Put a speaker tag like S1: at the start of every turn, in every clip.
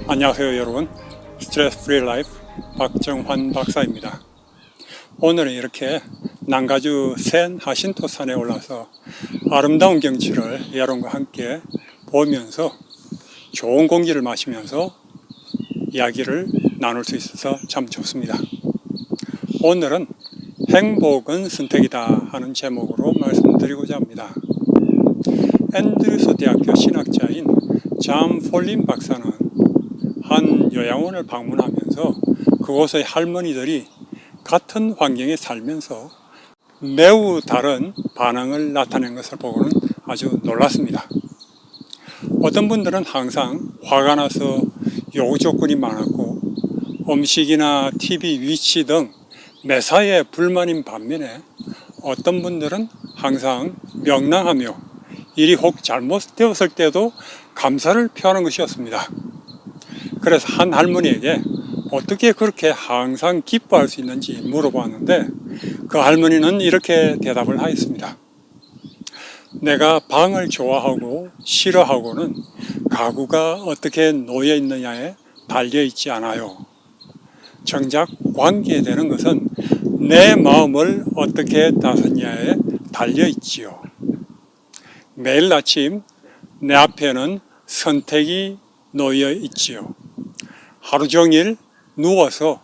S1: 안녕하세요 여러분, 스트레스 프리 라이프 박정환 박사입니다. 오늘은 이렇게 난가주 센 하신토산에 올라서 아름다운 경치를 여러분과 함께 보면서 좋은 공기를 마시면서 이야기를 나눌 수 있어서 참 좋습니다. 오늘은 행복은 선택이다 하는 제목으로 말씀드리고자 합니다. 앤드류스 대학교 신학자인 잠 폴린 박사는 한 요양원을 방문하면서 그곳의 할머니들이 같은 환경에 살면서 매우 다른 반응을 나타낸 것을 보고는 아주 놀랐습니다. 어떤 분들은 항상 화가 나서 요구 조건이 많았고 음식이나 TV 위치 등 매사에 불만인 반면에 어떤 분들은 항상 명랑하며 일이 혹 잘못되었을 때도 감사를 표하는 것이었습니다. 그래서 한 할머니에게 어떻게 그렇게 항상 기뻐할 수 있는지 물어보았는데 그 할머니는 이렇게 대답을 하였습니다. 내가 방을 좋아하고 싫어하고는 가구가 어떻게 놓여 있느냐에 달려 있지 않아요. 정작 관계되는 것은 내 마음을 어떻게 다스리냐에 달려 있지요. 매일 아침 내 앞에는 선택이 놓여 있지요. 하루 종일 누워서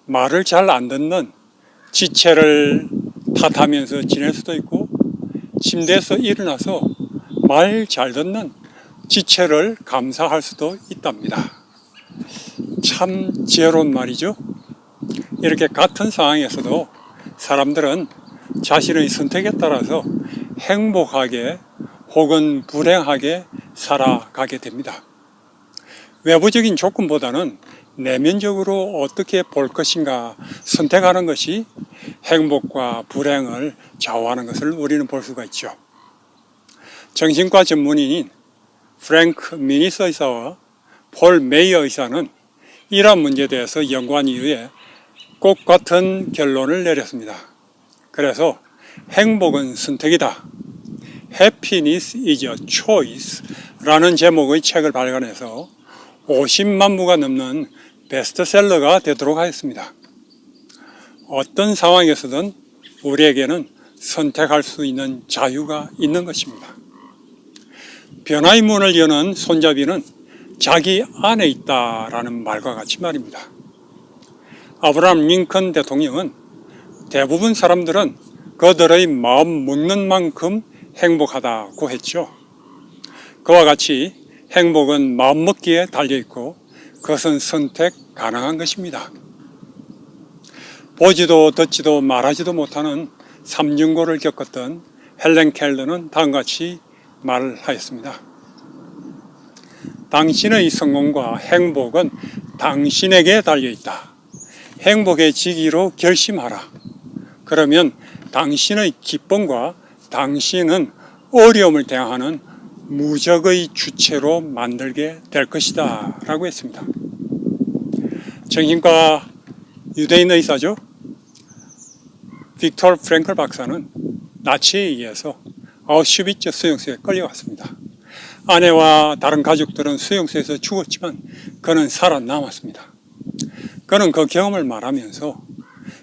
S1: 말을 잘 안 듣는 지체를 탓하면서 지낼 수도 있고 침대에서 일어나서 말 잘 듣는 지체를 감사할 수도 있답니다. 참 지혜로운 말이죠. 이렇게 같은 상황에서도 사람들은 자신의 선택에 따라서 행복하게 혹은 불행하게 살아가게 됩니다. 외부적인 조건보다는 내면적으로 어떻게 볼 것인가 선택하는 것이 행복과 불행을 좌우하는 것을 우리는 볼 수가 있죠. 정신과 전문의인 프랭크 미니스 의사와 폴 메이어 의사는 이러한 문제에 대해서 연구한 이후에 꼭 같은 결론을 내렸습니다. 그래서 행복은 선택이다. Happiness is a choice 라는 제목의 책을 발간해서 50만 부가 넘는 베스트셀러가 되도록 하였습니다. 어떤 상황에서든 우리에게는 선택할 수 있는 자유가 있는 것입니다. 변화의 문을 여는 손잡이는 자기 안에 있다라는 말과 같이 말입니다. 아브라함 링컨 대통령은 대부분 사람들은 그들의 마음 먹는 만큼 행복하다고 했죠. 그와 같이 행복은 마음먹기에 달려있고 그것은 선택 가능한 것입니다. 보지도 듣지도 말하지도 못하는 삼중고를 겪었던 헬렌 켈러는 다음과 같이 말을 하였습니다. 당신의 성공과 행복은 당신에게 달려있다. 행복해지기로 결심하라. 그러면 당신의 기쁨과 당신은 어려움을 대항하는 무적의 주체로 만들게 될 것이다 라고 했습니다. 정신과 유대인 의사죠. 빅토르 프랭클 박사는 나치에 의해서 아우슈비츠 수용소에 끌려갔습니다. 아내와 다른 가족들은 수용소에서 죽었지만 그는 살아남았습니다. 그는 그 경험을 말하면서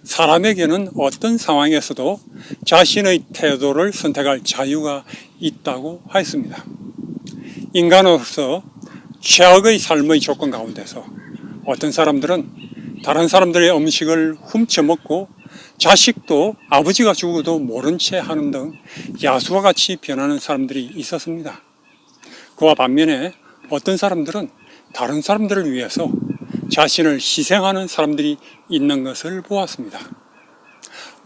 S1: 사람에게는 어떤 상황에서도 자신의 태도를 선택할 자유가 있다고 하였습니다. 인간으로서 최악의 삶의 조건 가운데서 어떤 사람들은 다른 사람들의 음식을 훔쳐먹고 자식도 아버지가 죽어도 모른 채 하는 등 야수와 같이 변하는 사람들이 있었습니다. 그와 반면에 어떤 사람들은 다른 사람들을 위해서 자신을 희생하는 사람들이 있는 것을 보았습니다.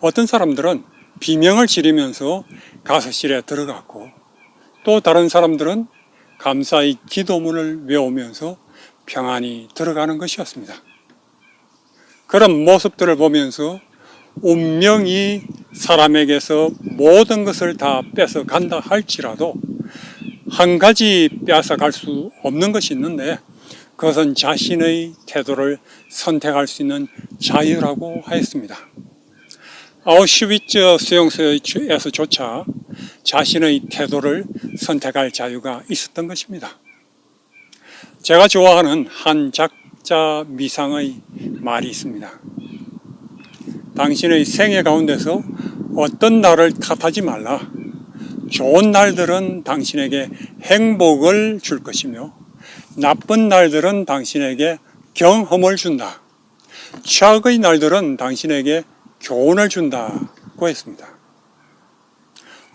S1: 어떤 사람들은 비명을 지르면서 가스실에 들어갔고 또 다른 사람들은 감사의 기도문을 외우면서 평안히 들어가는 것이었습니다. 그런 모습들을 보면서 운명이 사람에게서 모든 것을 다 뺏어간다 할지라도 한 가지 빼앗아갈 수 없는 것이 있는데 그것은 자신의 태도를 선택할 수 있는 자유라고 하였습니다. 아우슈비츠 수용소에서조차 자신의 태도를 선택할 자유가 있었던 것입니다. 제가 좋아하는 한 작자 미상의 말이 있습니다. 당신의 생애 가운데서 어떤 날을 탓하지 말라. 좋은 날들은 당신에게 행복을 줄 것이며 나쁜 날들은 당신에게 경험을 준다. 최악의 날들은 당신에게 교훈을 준다고 했습니다.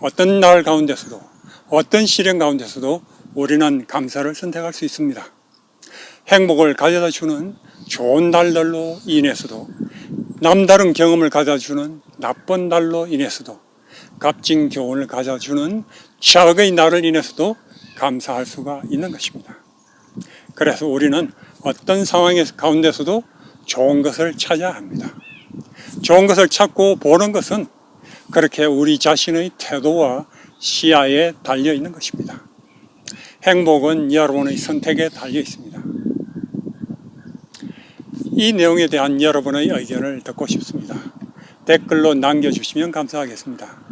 S1: 어떤 날 가운데서도 어떤 시련 가운데서도 우리는 감사를 선택할 수 있습니다. 행복을 가져다 주는 좋은 날들로 인해서도 남다른 경험을 가져다 주는 나쁜 날로 인해서도 값진 교훈을 가져다 주는 최악의 날을 인해서도 감사할 수가 있는 것입니다. 그래서 우리는 어떤 상황 가운데서도 좋은 것을 찾아야 합니다. 좋은 것을 찾고 보는 것은 그렇게 우리 자신의 태도와 시야에 달려 있는 것입니다. 행복은 여러분의 선택에 달려 있습니다. 이 내용에 대한 여러분의 의견을 듣고 싶습니다. 댓글로 남겨주시면 감사하겠습니다.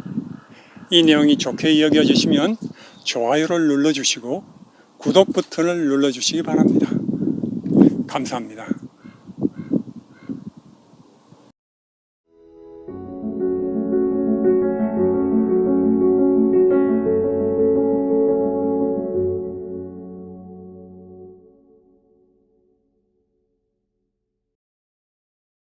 S1: 이 내용이 좋게 여겨지시면 좋아요를 눌러주시고 구독 버튼을 눌러주시기 바랍니다. 감사합니다.